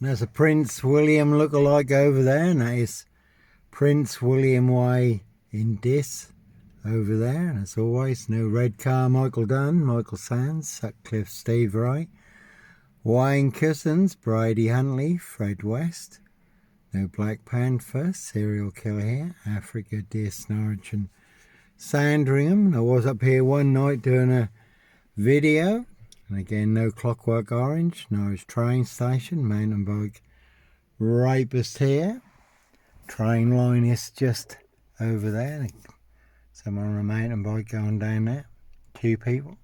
And there's a Prince William look-alike over there, and that is Prince William Way in Dis over there. And as always, no red car, Michael Dunn, Michael Sands, Sutcliffe, Steve Wright, Wayne Cousins, Brady Huntley, Fred West. No Black Panther, serial killer here, Africa, Dis, Norwich and Sandringham. I was up here one night doing a video. And again, no Clockwork Orange, Norwich train station, mountain bike rapist here. Train line is just over there. Someone on a mountain bike going down there. 2 people.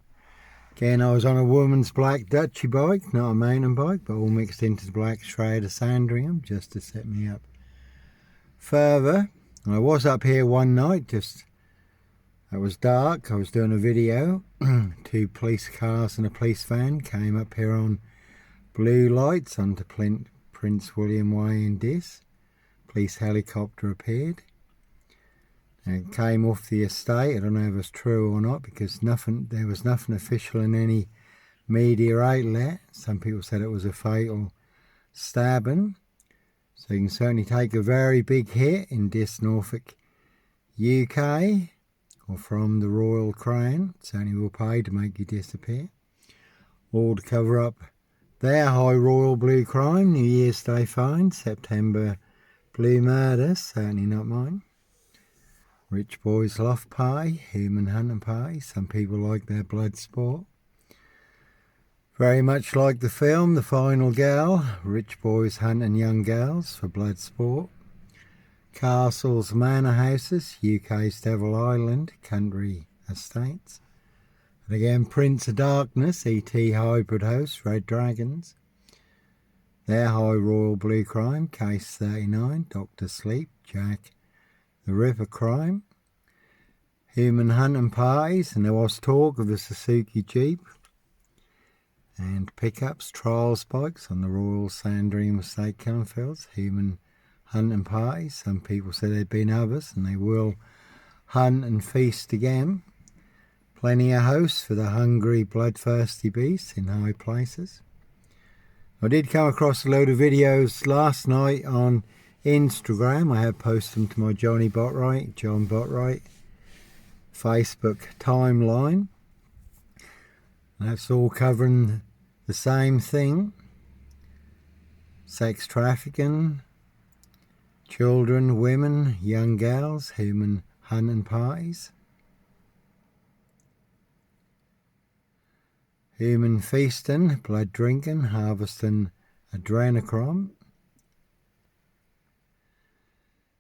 Again, I was on a woman's black Dutchy bike, not a mountain bike, but all mixed into the black shroud of Sandringham, just to set me up further. And I was up here one night, it was dark, I was doing a video. 2 police cars and a police van came up here on blue lights onto Prince William Way in Dis. Police helicopter appeared. And it came off the estate. I don't know if it's true or not, because there was nothing official in any media outlet. Some people said it was a fatal stabbing. So you can certainly take a very big hit in Dis, Norfolk, UK. Or from the Royal Crown. Certainly will pay to make you disappear. Or to cover up their high royal blue crime. New Year's Day fine. September blue murders. Certainly not mine. Rich boys love pie. Human hunting pie. Some people like their blood sport. Very much like the film The Final Girl. Rich boys hunting young girls for blood sport. Castles, manor houses, UK's Devil Island, country estates. And again, Prince of Darkness, ET hybrid house, Red Dragons. Their high royal blue crime, case 39, Dr. Sleep, Jack the Ripper crime. Human hunting parties, and there was talk of a Suzuki Jeep. And pickups, trials bikes on the Royal Sandringham Estate killing fields, human hunting parties. Some people say there've been others, and they will hunt and feast again. Plenty of hosts for the hungry, bloodthirsty beasts in high places. I did come across a load of videos last night on Instagram. I have posted them to my John Botwright Facebook timeline. That's all covering the same thing. Sex trafficking, children, women, young girls, human hunting parties. Human feasting, blood drinking, harvesting adrenochrome.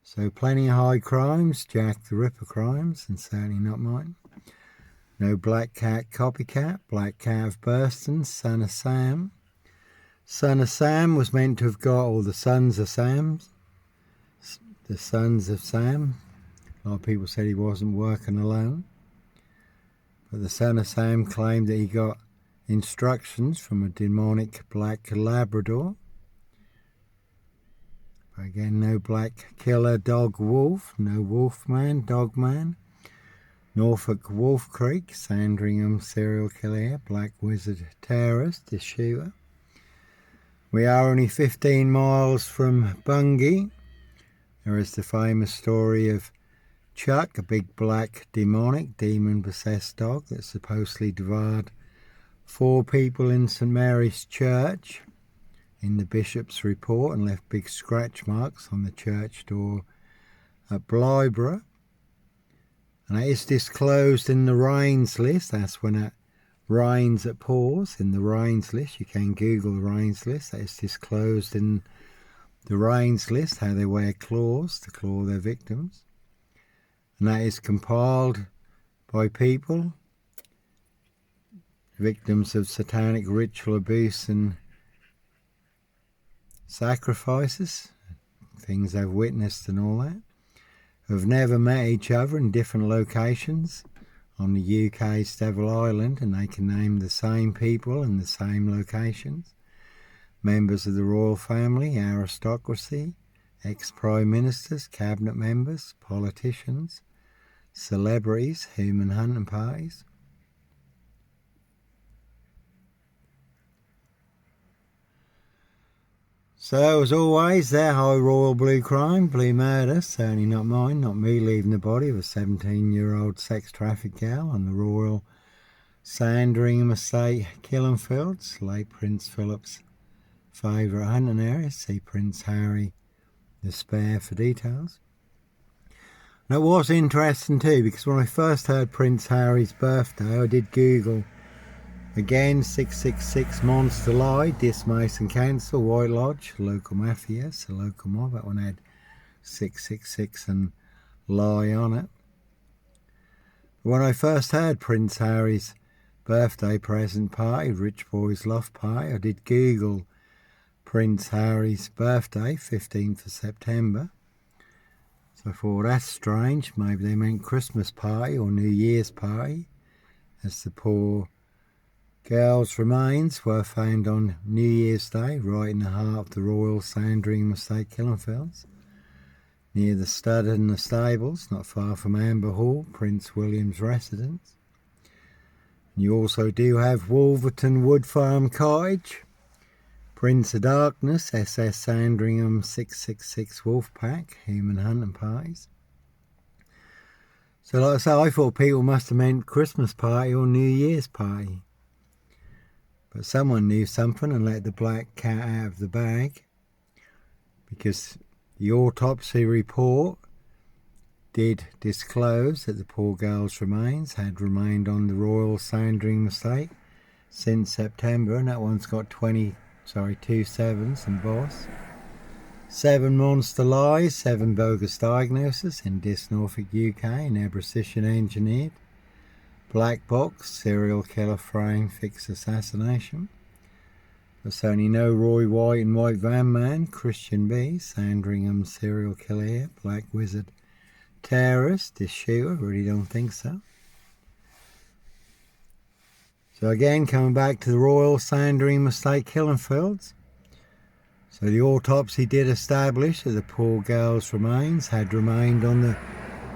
So plenty of high crimes, Jack the Ripper crimes, and certainly not mine. No Black Cat copycat, Black Cat of Burston, Son of Sam. Son of Sam was meant to have got all the sons of Sam. The sons of Sam. A lot of people said he wasn't working alone. But the son of Sam claimed that he got instructions from a demonic black Labrador. But again, no black killer dog wolf, no wolfman, dogman. Norfolk Wolf Creek, Sandringham serial killer, black wizard terrorist, the shooter. We are only 15 miles from Bungay. There is the famous story of Chuck, a big black demonic, demon-possessed dog that supposedly devoured 4 people in St Mary's Church in the bishop's report and left big scratch marks on the church door at Blyborough. And it is disclosed in the Rains list. That's when it rains, it pours. In the Rains list, you can Google the Rains list. That is disclosed in the Rains list, how they wear claws to claw their victims. And that is compiled by people, victims of satanic ritual abuse and sacrifices, things they've witnessed and all that, who've never met each other in different locations on the UK's Devil Island, and they can name the same people in the same locations. Members of the royal family, aristocracy, ex-prime ministers, cabinet members, politicians, celebrities, human hunting parties. So, as always, their high royal blue crime, blue murder, certainly not mine, not me leaving the body of a 17-year-old sex traffic gal on the Royal Sandringham estate, Killenfields, late Prince Philip's favourite hunting area. See Prince Harry the Spare for details. And it was interesting too, because when I first heard Prince Harry's birthday, I did Google again, 666 Monster Lie, Dismason Council, White Lodge, local mafia, so local mob. That one had 666 and lie on it. When I first heard Prince Harry's birthday present party, Rich Boys Loft Party, I did Google Prince Harry's birthday, 15th of September. So I thought, that's strange, maybe they meant Christmas party or New Year's party, as the poor girl's remains were found on New Year's Day, right in the heart of the Royal Sandringham estate, Killenfields, near the stud and the stables, not far from Amber Hall, Prince William's residence. And you also do have Wolverton Wood Farm Cottage, Prince of Darkness, SS Sandringham 666 Wolf Pack, human hunting parties. So like I say, I thought people must have meant Christmas party or New Year's party. But someone knew something and let the black cat out of the bag, because the autopsy report did disclose that the poor girl's remains had remained on the Royal Sandringham estate since September, and that one's got 2 sevens and boss. 7 monster lies, 7 bogus diagnoses in Norfolk, UK, and precision engineered. Black box, serial killer frame, FIX Assassination. There's only no Roy White and White Van Man, Christian B, Sandringham serial killer here, Black Wizard terrorist, this shooter, really don't think so. So again, coming back to the Royal Sandringham estate, Killenfields. So the autopsy did establish that the poor girl's remains had remained on the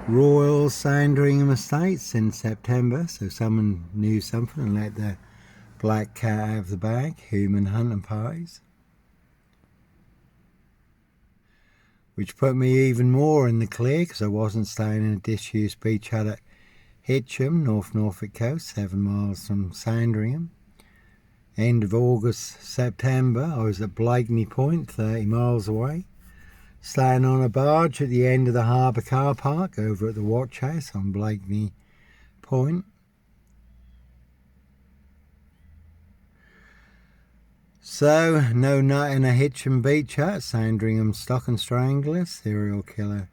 Royal Sandringham estate since September, so someone knew something and let the black cat out of the bag, human hunting parties. Which put me even more in the clear, because I wasn't staying in a disused beach hut at Hitcham, North Norfolk coast, 7 miles from Sandringham. End of August, September, I was at Blakeney Point, 30 miles away, staying on a barge at the end of the harbour car park over at the Watch House on Blakeney Point. So, no nut in a Hitcham beach hut, Sandringham Stock and Strangler, serial killer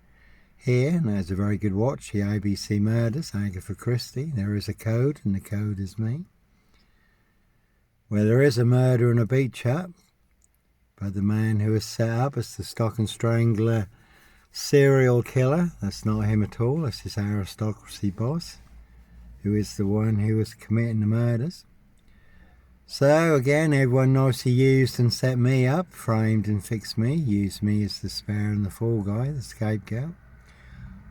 here, and there's a very good watch, the ABC Murders, Agatha Christie. There is a code, and the code is me. Where there is a murder in a beach hut, but the man who is set up as the Stock and Strangler serial killer, that's not him at all, that's his aristocracy boss, who is the one who was committing the murders. So again, everyone nicely used and set me up, framed and fixed me, used me as the spare and the fall guy, the scapegoat,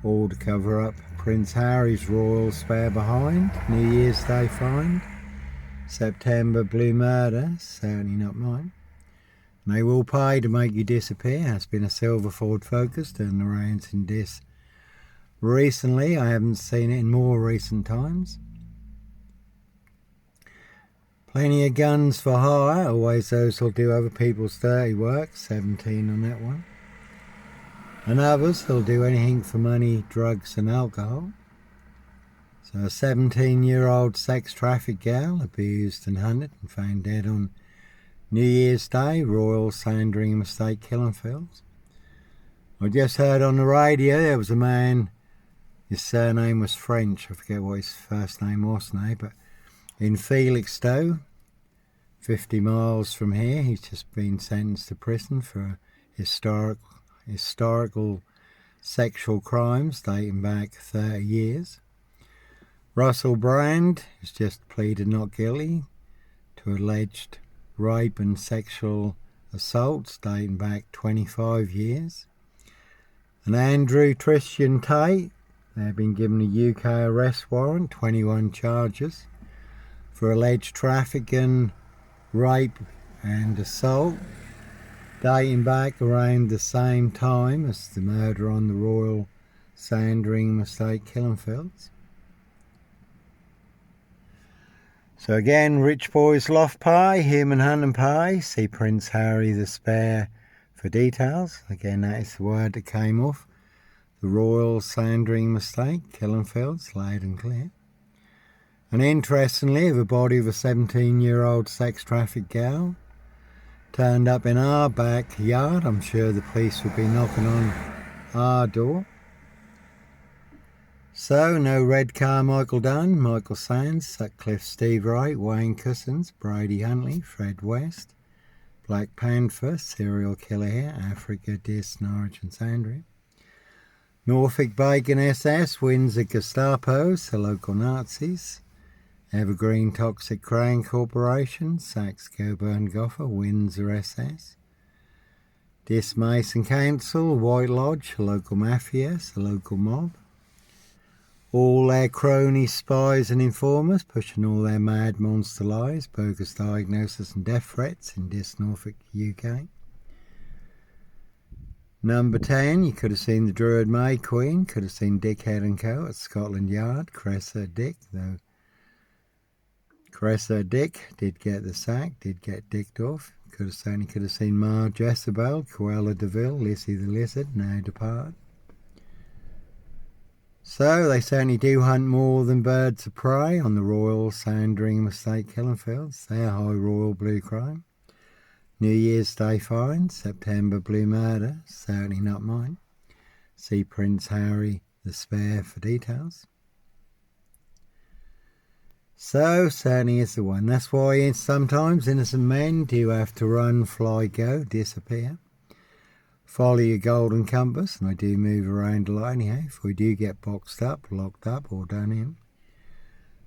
all to cover up Prince Harry's royal spare behind, New Year's Day find, September blue murder, certainly not mine. And they will pay to make you disappear. Has been a silver Ford Focus doing the rounds in this recently. I haven't seen it in more recent times. Plenty of guns for hire, always those who'll do other people's dirty work, 17 on that one. And others who'll do anything for money, drugs and alcohol. So a 17-year-old sex traffic gal abused and hunted and found dead on New Year's Day, Royal Sandringham estate, Killenfields. I just heard on the radio there was a man, his surname was French, I forget what his first name was now, but in Felixstowe, 50 miles from here, he's just been sentenced to prison for historical sexual crimes dating back 30 years. Russell Brand has just pleaded not guilty to alleged rape and sexual assaults dating back 25 years. And Andrew Tristan Tate, they've been given a UK arrest warrant, 21 charges, for alleged trafficking, rape and assault dating back around the same time as the murder on the Royal Sandringham estate, Killenfields. So again, Rich Boys Loft Pie, Human Hunting Pie. See Prince Harry the Spare for details. Again, that is the word that came off the Royal Sandringham estate, Killenfields, loud and clear. And interestingly, the body of a 17-year-old sex trafficked girl turned up in our backyard. I'm sure the police would be knocking on our door. So, no red car, Michael Dunn, Michael Sands, Sutcliffe, Steve Wright, Wayne Cousins, Brady Huntley, Fred West, Black Panther, serial killer here, Africa, Dis, Norwich and Sandringham. Norfolk Bacon SS, Windsor Gestapos, the local Nazis. Evergreen Toxic Crane Corporation, Saxe Coburn Goffer, Windsor SS. Dis Mason Council, White Lodge, the local mafias, the local mob. All their cronies, spies and informers pushing all their mad monster lies, bogus diagnoses and death threats in Dis Norfolk, UK. Number 10, you could have seen the Druid May Queen, could have seen Dickhead & Co. at Scotland Yard, Cressor Dick, though Cressor Dick did get the sack, did get dicked off. Certainly could have seen Ma Jezebel, Cruella de Vil, Lizzie the Lizard, now departed. So they certainly do hunt more than birds of prey on the Royal Sandringham estate, Killenfields. They're high royal blue crime. New Year's Day fine, September blue murder, certainly not mine. See Prince Harry the Spare for details. So certainly is the one. That's why sometimes innocent men do have to run, fly, go, disappear. Follow your golden compass, and I do move around a lot anyhow. If we do get boxed up, locked up, or done in.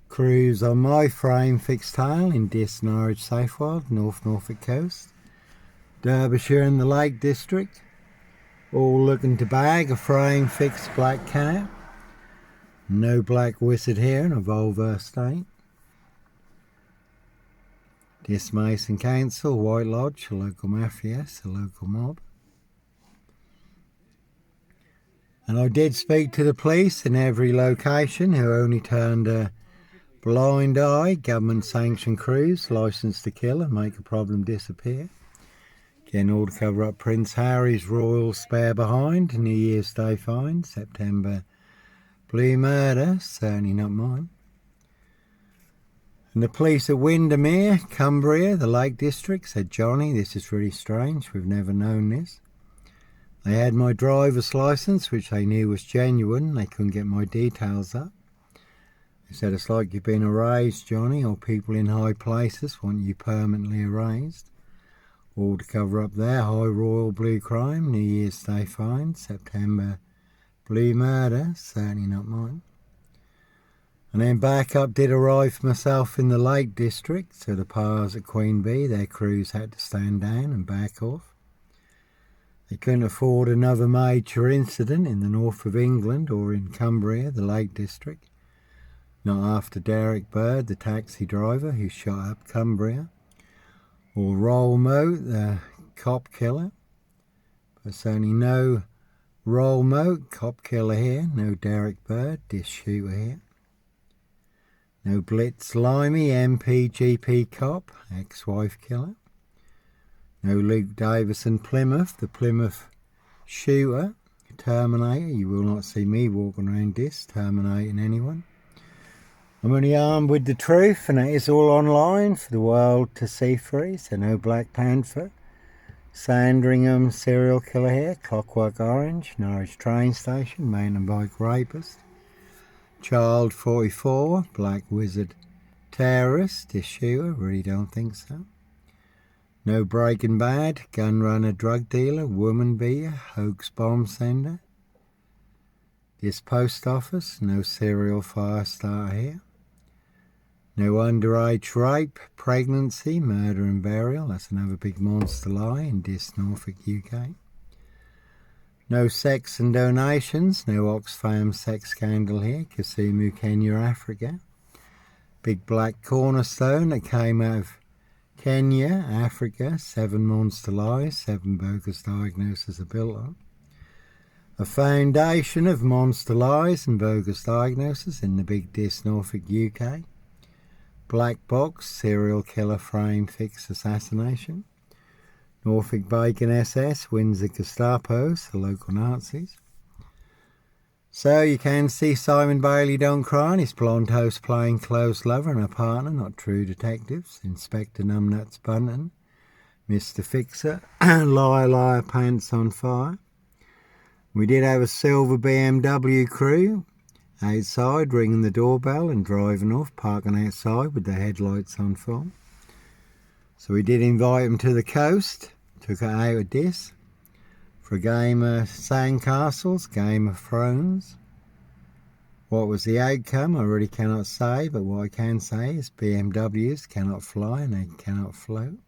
Cruise on my frame fixed tail in Dis, Norwich, Safewild, North Norfolk coast. Derbyshire and the Lake District. All looking to bag a frame fixed black cat. No black wizard here in a Volvo estate. Dis Mason Council, White Lodge, a local mafias, a local mob. And I did speak to the police in every location who only turned a blind eye, government sanctioned cruise, licensed to kill and make a problem disappear. Again, all to cover up Prince Harry's royal spare behind, New Year's Day fine, September blue murder, certainly not mine. And the police at Windermere, Cumbria, the Lake District, said, Johnny, this is really strange, we've never known this. They had my driver's licence, which they knew was genuine. They couldn't get my details up. They said, it's like you've been erased, Johnny, or people in high places want you permanently erased. All to cover up their high royal blue crime, New Year's Day fine, September blue murder, certainly not mine. And then backup did arrive for myself in the Lake District, so the pars at Queen Bee, their crews had to stand down and back off. They couldn't afford another major incident in the north of England or in Cumbria, the Lake District. Not after Derek Bird, the taxi driver who shot up Cumbria, or Roll Moat, the cop killer. But certainly no Roll Moat, cop killer here, no Derek Bird, disc shooter here. No Blitz Limey, MPGP cop, ex-wife killer. No Luke Davison Plymouth, the Plymouth shooter, Terminator. You will not see me walking around this, terminating anyone. I'm only armed with the truth, and it is all online for the world to see free. So no Black Panther. Sandringham serial killer here, Clockwork Orange, Norwich train station, mountain bike rapist. Child 44, Black Wizard terrorist, this shooter, really don't think so. No Breaking Bad, gun runner, drug dealer, woman beater, hoax bomb sender. This post office, no serial fire starter here. No underage rape, pregnancy, murder and burial. That's another big monster lie in Dis Norfolk, UK. No sex and donations, no Oxfam sex scandal here, Kisumu, Kenya, Africa. Big black cornerstone that came out of Kenya, Africa, 7 monster lies, 7 bogus diagnoses are built on. A foundation of monster lies and bogus diagnoses in the Big Dis, Norfolk, UK. Black box, serial killer frame, FIX Assassination. Norfolk Bacon SS wins the Gestapos, the local Nazis. So you can see Simon Bailey don't cry and his blonde host playing close lover and a partner, not true detectives. Inspector Numbnuts Bunton, Mr. Fixer, Liar Liar Pants on Fire. We did have a silver BMW crew outside ringing the doorbell and driving off, parking outside with the headlights on full. So we did invite them to the coast, took it out of this. For a game of Sandcastles, Game of Thrones. What was the outcome? I really cannot say, but what I can say is BMWs cannot fly and they cannot float.